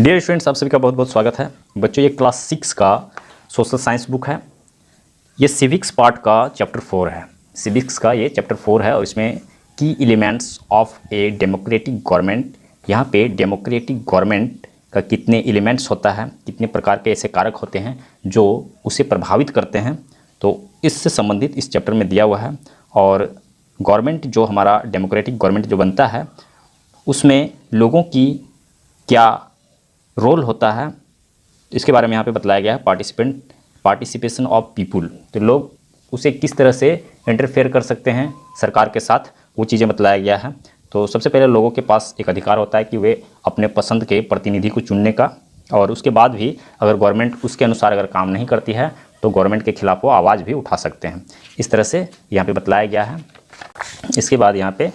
Dear students, आप सभी का बहुत बहुत स्वागत है। बच्चों, ये क्लास 6 का सोशल साइंस बुक है। ये सिविक्स पार्ट का चैप्टर 4 है। सिविक्स का ये चैप्टर 4 है और इसमें की elements of a democratic government, यहाँ पे डेमोक्रेटिक गवर्नमेंट का कितने एलिमेंट्स होता है, कितने प्रकार के ऐसे कारक होते हैं जो उसे प्रभावित करते हैं, तो इससे संबंधित इस चैप्टर में दिया हुआ है। और गवर्नमेंट जो हमारा डेमोक्रेटिक गवर्नमेंट जो बनता है उसमें लोगों की क्या रोल होता है, इसके बारे में यहाँ पे बताया गया है। पार्टिसिपेशन ऑफ पीपुल, तो लोग उसे किस तरह से इंटरफेयर कर सकते हैं सरकार के साथ, वो चीज़ें बताया गया है। तो सबसे पहले लोगों के पास एक अधिकार होता है कि वे अपने पसंद के प्रतिनिधि को चुनने का, और उसके बाद भी अगर गवर्नमेंट उसके अनुसार अगर काम नहीं करती है तो गवर्नमेंट के खिलाफ वो आवाज़ भी उठा सकते हैं। इस तरह से यहाँ पे बताया गया है। इसके बाद यहाँ पे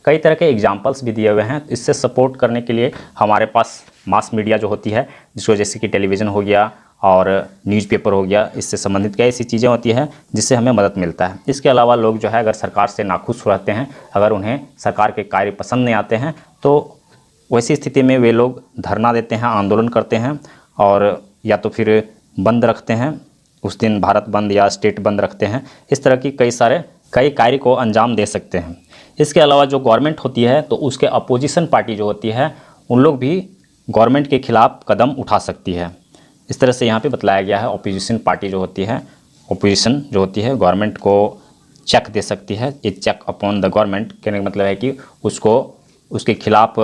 कई तरह के एग्जाम्पल्स भी दिए हुए हैं। इससे सपोर्ट करने के लिए हमारे पास मास मीडिया जो होती है, जिसको जैसे कि टेलीविज़न हो गया और न्यूज़पेपर हो गया, इससे संबंधित कई ऐसी चीज़ें होती हैं जिससे हमें मदद मिलता है। इसके अलावा लोग जो है अगर सरकार से नाखुश रहते हैं, अगर उन्हें सरकार के कार्य पसंद नहीं आते हैं, तो वैसी स्थिति में वे लोग धरना देते हैं, आंदोलन करते हैं, और या तो फिर बंद रखते हैं, उस दिन भारत बंद या स्टेट बंद रखते हैं। इस तरह की कई कार्य को अंजाम दे सकते हैं। इसके अलावा जो गवर्नमेंट होती है तो उसके अपोजिशन पार्टी जो होती है उन लोग भी गवर्नमेंट के खिलाफ कदम उठा सकती है। इस तरह से यहाँ पे बतलाया गया है। अपोजिशन पार्टी जो होती है, अपोजिशन जो होती है, गवर्नमेंट को चेक दे सकती है। ये चेक अपॉन द गवर्नमेंट कहने का मतलब है कि उसको उसके खिलाफ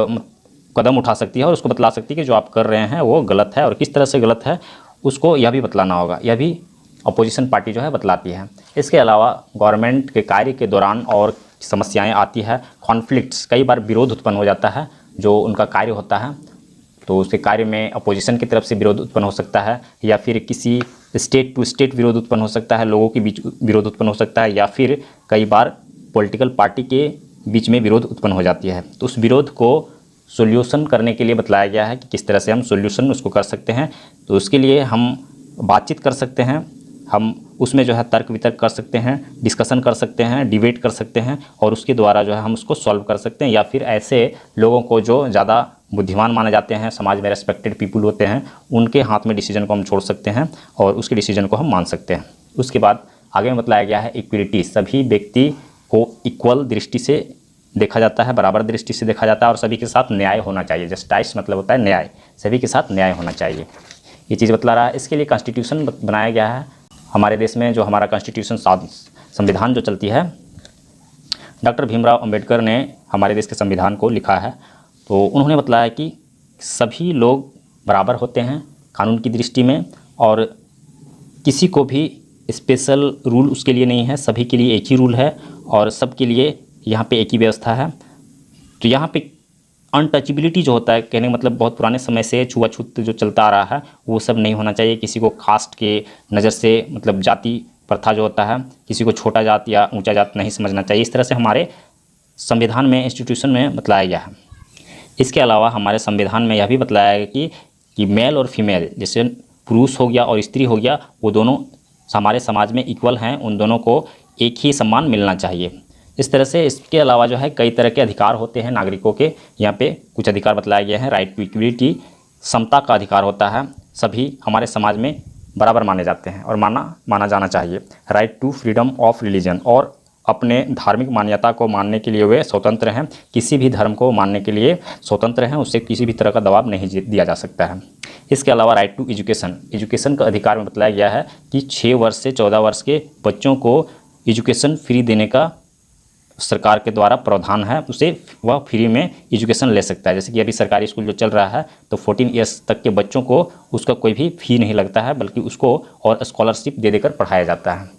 कदम उठा सकती है और उसको बतला सकती है कि जो आप कर रहे हैं वो गलत है, और किस तरह से गलत है उसको यह भी बतलाना होगा। यह भी अपोजिशन पार्टी जो है बतलाती है। इसके अलावा गवर्नमेंट के कार्य के दौरान और समस्याएं आती है, कॉन्फ्लिक्ट्स, कई बार विरोध उत्पन्न हो जाता है। जो उनका कार्य होता है तो उसके कार्य में अपोजिशन की तरफ से विरोध उत्पन्न हो सकता है, या फिर किसी स्टेट टू स्टेट विरोध उत्पन्न हो सकता है, लोगों के बीच विरोध उत्पन्न हो सकता है, या फिर कई बार पॉलिटिकल पार्टी के बीच में विरोध उत्पन्न हो जाती है। तो उस विरोध को सोल्यूशन करने के लिए बतलाया गया है कि किस तरह से हम सोल्यूशन उसको कर सकते हैं। तो उसके लिए हम बातचीत कर सकते हैं, हम उसमें जो है तर्क वितर्क कर सकते हैं, डिस्कशन कर सकते हैं, डिबेट कर सकते हैं, और उसके द्वारा जो है हम उसको सॉल्व कर सकते हैं। या फिर ऐसे लोगों को जो ज़्यादा बुद्धिमान माने जाते हैं, समाज में रेस्पेक्टेड पीपल होते हैं, उनके हाथ में डिसीजन को हम छोड़ सकते हैं और उसके डिसीजन को हम मान सकते हैं। उसके बाद आगे में बताया गया है इक्विलिटी, सभी व्यक्ति को इक्वल दृष्टि से देखा जाता है, बराबर दृष्टि से देखा जाता है, और सभी के साथ न्याय होना चाहिए। जस्टिस मतलब होता है न्याय, सभी के साथ न्याय होना चाहिए, ये चीज़ बतला रहा है। इसके लिए कॉन्स्टिट्यूशन बनाया गया है। हमारे देश में जो हमारा कॉन्स्टिट्यूशन संविधान जो चलती है, डॉक्टर भीमराव अंबेडकर ने हमारे देश के संविधान को लिखा है। तो उन्होंने बताया कि सभी लोग बराबर होते हैं कानून की दृष्टि में, और किसी को भी स्पेशल रूल उसके लिए नहीं है, सभी के लिए एक ही रूल है, और सबके लिए यहाँ पे एक ही व्यवस्था है। तो यहाँ पे अनटचेबिलिटी जो होता है, कहने का मतलब बहुत पुराने समय से छुआछूत जो चलता आ रहा है वो सब नहीं होना चाहिए। किसी को कास्ट के नज़र से, मतलब जाति प्रथा जो होता है, किसी को छोटा जात या ऊंचा जात नहीं समझना चाहिए। इस तरह से हमारे संविधान में, इंस्टीट्यूशन में बतलाया गया है। इसके अलावा हमारे संविधान में यह भी बतलाया गया कि मेल और फीमेल, जैसे पुरुष हो गया और स्त्री हो गया, वो दोनों हमारे समाज में इक्वल हैं, उन दोनों को एक ही सम्मान मिलना चाहिए। इस तरह से इसके अलावा जो है कई तरह के अधिकार होते हैं नागरिकों के। यहाँ पे कुछ अधिकार बतलाए गए हैं। राइट टू इक्विलिटी, समता का अधिकार होता है, सभी हमारे समाज में बराबर माने जाते हैं और माना जाना चाहिए। Right to freedom of religion, और अपने धार्मिक मान्यता को मानने के लिए वे स्वतंत्र हैं, किसी भी धर्म को मानने के लिए स्वतंत्र हैं, उससे किसी भी तरह का दबाव नहीं दिया जा सकता है। इसके अलावा राइट टू एजुकेशन, एजुकेशन का अधिकार में बताया गया है कि 6 वर्ष से 14 वर्ष के बच्चों को एजुकेशन फ्री देने का सरकार के द्वारा प्रावधान है, उसे वह फ्री में एजुकेशन ले सकता है। जैसे कि अभी सरकारी स्कूल जो चल रहा है तो 14 ईयर्स तक के बच्चों को उसका कोई भी फ़ी नहीं लगता है, बल्कि उसको और स्कॉलरशिप दे देकर पढ़ाया जाता है।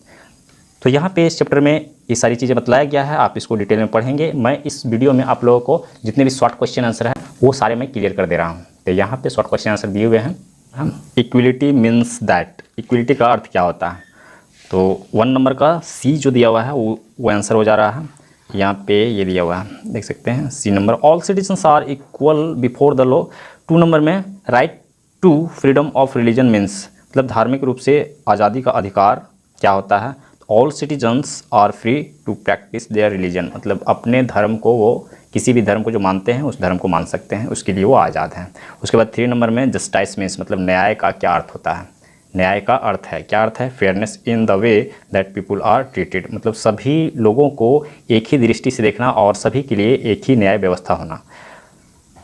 तो यहाँ पे इस चैप्टर में ये सारी चीज़ें बतलाया गया है, आप इसको डिटेल में पढ़ेंगे। मैं इस वीडियो में आप लोगों को जितने भी शॉर्ट क्वेश्चन आंसर हैं वो सारे मैं क्लियर कर दे रहा हूँ। तो यहाँ पे शॉर्ट क्वेश्चन आंसर दिए हुए हैं। इक्विलिटी मीन्स दैट, इक्विलिटी का अर्थ क्या होता है? तो 1 नंबर का सी जो दिया हुआ है वो आंसर हो जा रहा है। यहाँ पे ये दिया हुआ है, देख सकते हैं, C number. All citizens are equal before the law. 2 number में right to freedom of religion means, मतलब धार्मिक रूप से आज़ादी का अधिकार क्या होता है? All citizens are free to practice their religion, मतलब अपने धर्म को वो किसी भी धर्म को जो मानते हैं उस धर्म को मान सकते हैं, उसके लिए वो आज़ाद हैं। उसके बाद 3 नंबर में जस्टिस मीन्स मतलब न्याय का क्या अर्थ होता है। न्याय का अर्थ है, क्या अर्थ है, fairness in the way that people are treated, मतलब सभी लोगों को एक ही दृष्टि से देखना और सभी के लिए एक ही न्याय व्यवस्था होना।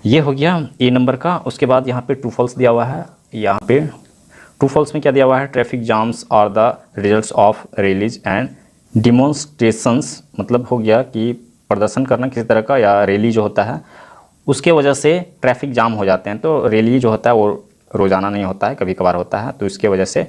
ये हो गया ए नंबर का। उसके बाद यहाँ पे ट्रू फॉल्स दिया हुआ है। यहाँ पे ट्रू फॉल्स में क्या दिया हुआ है, traffic jams are the results of rallies and demonstrations, मतलब हो गया कि प्रदर्शन करना किसी तरह का या रैली जो होता है उसके वजह से ट्रैफिक जाम हो जाते हैं। तो रैली जो होता है वो रोज़ाना नहीं होता है, कभी कभार होता है, तो इसके वजह से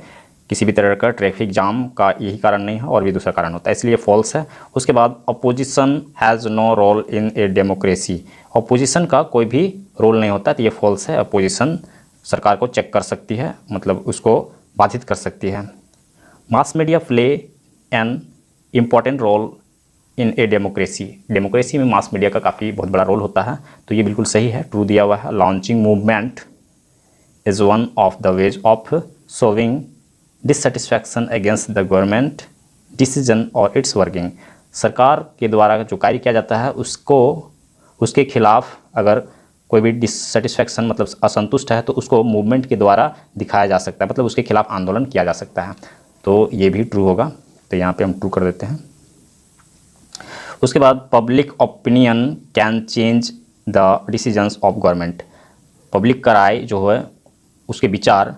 किसी भी तरह का ट्रैफिक जाम का यही कारण नहीं है और भी दूसरा कारण होता है, इसलिए फॉल्स है। उसके बाद opposition has no role in a democracy, opposition का कोई भी रोल नहीं होता, तो ये फॉल्स है। अपोजिशन सरकार को चेक कर सकती है, मतलब उसको बाधित कर सकती है। Mass media play an important role in a democracy, democracy में मास मीडिया का काफ़ी बहुत बड़ा रोल होता है, तो ये बिल्कुल सही है, ट्रू दिया हुआ है। Launching movement is one of the ways of sowing dissatisfaction against the government decision और इट्स वर्किंग, सरकार के द्वारा जो कार्य किया जाता है उसको उसके खिलाफ अगर कोई भी डिससेटिस्फैक्शन मतलब असंतुष्ट है तो उसको मूवमेंट के द्वारा दिखाया जा सकता है, मतलब उसके खिलाफ आंदोलन किया जा सकता है, तो ये भी ट्रू होगा, तो यहाँ पे हम ट्रू कर देते हैं। उसके बाद public opinion can change the decisions of government, public का राय जो है उसके विचार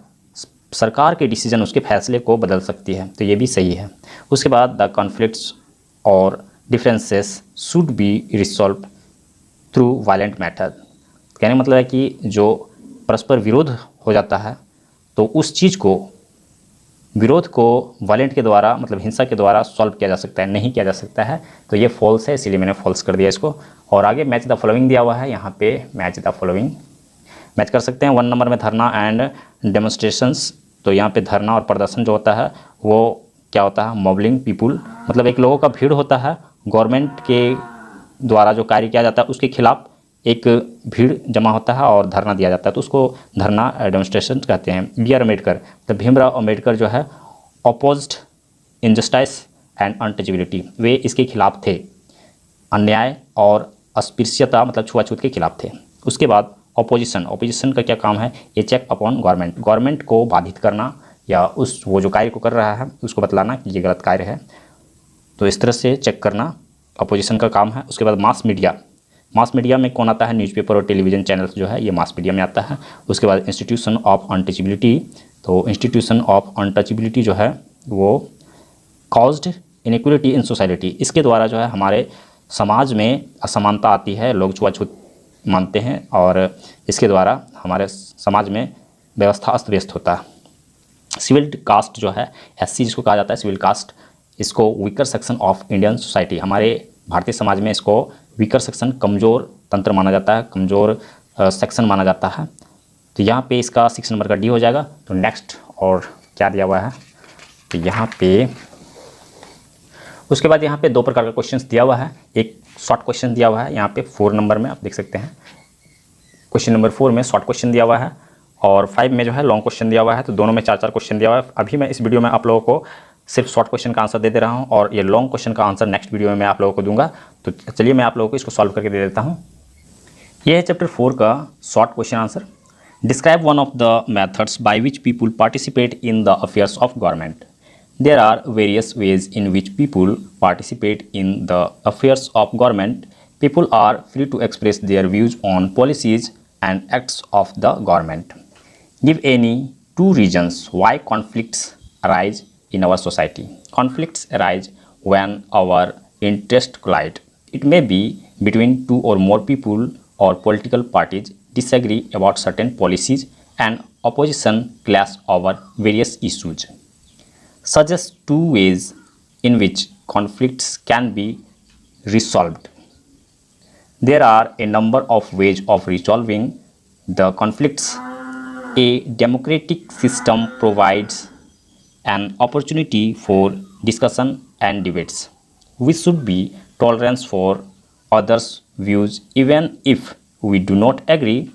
सरकार के डिसीजन उसके फैसले को बदल सकती है, तो ये भी सही है। उसके बाद द कॉन्फ्लिक्ट्स और differences should be resolve through violent method, कहने का मतलब है कि जो परस्पर विरोध हो जाता है तो उस चीज़ को विरोध को वायलेंट के द्वारा मतलब हिंसा के द्वारा सॉल्व किया जा सकता है, नहीं किया जा सकता है, तो ये फॉल्स है, इसीलिए मैंने फॉल्स कर दिया इसको। और आगे मैच द फॉलोइंग दिया हुआ है, यहाँ पे मैच द फॉलोइंग मैच कर सकते हैं। 1 नंबर में धरना एंड डेमोन्स्ट्रेशंस, तो यहाँ पे धरना और प्रदर्शन जो होता है वो क्या होता है, मॉबलिंग पीपुल, मतलब एक लोगों का भीड़ होता है, गवर्नमेंट के द्वारा जो कार्य किया जाता है उसके खिलाफ एक भीड़ जमा होता है और धरना दिया जाता है, तो उसको धरना डेमोन्स्ट्रेशन कहते हैं। बी आर अम्बेडकर, तो भीमराव अम्बेडकर जो है अपोज्ड इनजस्टिस एंड अनटचेबिलिटी, वे इसके खिलाफ थे, अन्याय और अस्पृश्यता मतलब छुआछूत के खिलाफ थे। उसके बाद ऑपोजिशन का क्या काम है, ये चेक अपॉन गवर्नमेंट को बाधित करना या उस वो जो कार्य को कर रहा है उसको बतलाना कि ये गलत कार्य है, तो इस तरह से चेक करना अपोजिशन का काम है। उसके बाद मास मीडिया में कौन आता है, न्यूज़पेपर और टेलीविज़न चैनल्स जो है ये मास मीडिया में आता है। उसके बाद इंस्टीट्यूशन ऑफ अनटचेबिलिटी, तो इंस्टीट्यूशन ऑफ अनटचेबिलिटी जो है वो कॉज्ड इनइक्वलिटी इन सोसाइटी, इसके द्वारा जो है हमारे समाज में असमानता आती है, लोग छुआछूत मानते हैं और इसके द्वारा हमारे समाज में व्यवस्था अस्त व्यस्त होता है। सिविल कास्ट जो है एससी जिसको कहा जाता है सिविल कास्ट, इसको weaker section of Indian society, हमारे भारतीय समाज में इसको वीकर सेक्शन कमज़ोर तंत्र माना जाता है, कमज़ोर सेक्शन माना जाता है, तो यहाँ पे इसका 6 नंबर का डी हो जाएगा। तो नेक्स्ट और क्या दिया हुआ है, तो यहाँ पे उसके बाद यहाँ पे 2 प्रकार का क्वेश्चंस दिया हुआ है, एक शॉर्ट क्वेश्चन दिया हुआ है यहाँ पे 4 नंबर में, आप देख सकते हैं क्वेश्चन नंबर 4 में शॉर्ट क्वेश्चन दिया हुआ है और 5 में जो है लॉन्ग क्वेश्चन दिया हुआ है, तो दोनों में 4-4 क्वेश्चन दिया हुआ है। अभी मैं इस वीडियो में आप लोगों को सिर्फ शॉर्ट क्वेश्चन का आंसर दे रहा हूँ और ये लॉन्ग क्वेश्चन का आंसर नेक्स्ट वीडियो में मैं आप लोगों को दूंगा, तो चलिए मैं आप लोगों को इसको सॉल्व करके दे देता हूँ। ये है चैप्टर 4 का short question answer. Describe one of the methods by which people participate in the affairs of government. There are various ways in which people participate in the affairs of government. People are free to express their views on policies and acts of the government. Give any 2 reasons why conflicts arise in our society. Conflicts arise when our interests collide. It may be between 2 or more people or political parties disagree about certain policies and opposition clash over various issues. Suggest 2 ways in which conflicts can be resolved. There are a number of ways of resolving the conflicts. A democratic system provides an opportunity for discussion and debates. We should be tolerant for others' views even if we do not agree.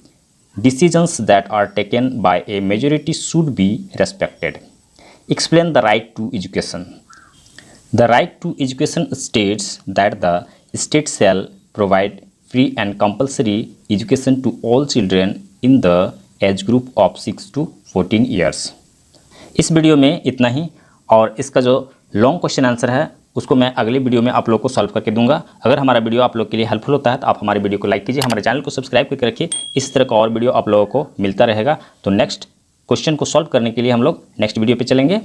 Decisions that are taken by a majority should be respected. Explain the right to education. The right to education states that the state shall provide free and compulsory education to all children in the age group of 6 to 14 years. इस video में इतना ही, और इसका जो long question answer है उसको मैं अगले वीडियो में आप लोग को सॉल्व करके दूंगा। अगर हमारा वीडियो आप लोग के लिए हेल्पफुल होता है तो आप हमारे वीडियो को लाइक कीजिए, हमारे चैनल को सब्सक्राइब करके रखिए। इस तरह का और वीडियो आप लोगों को मिलता रहेगा। तो नेक्स्ट क्वेश्चन को सॉल्व करने के लिए हम लोग नेक्स्ट वीडियो पे चलेंगे।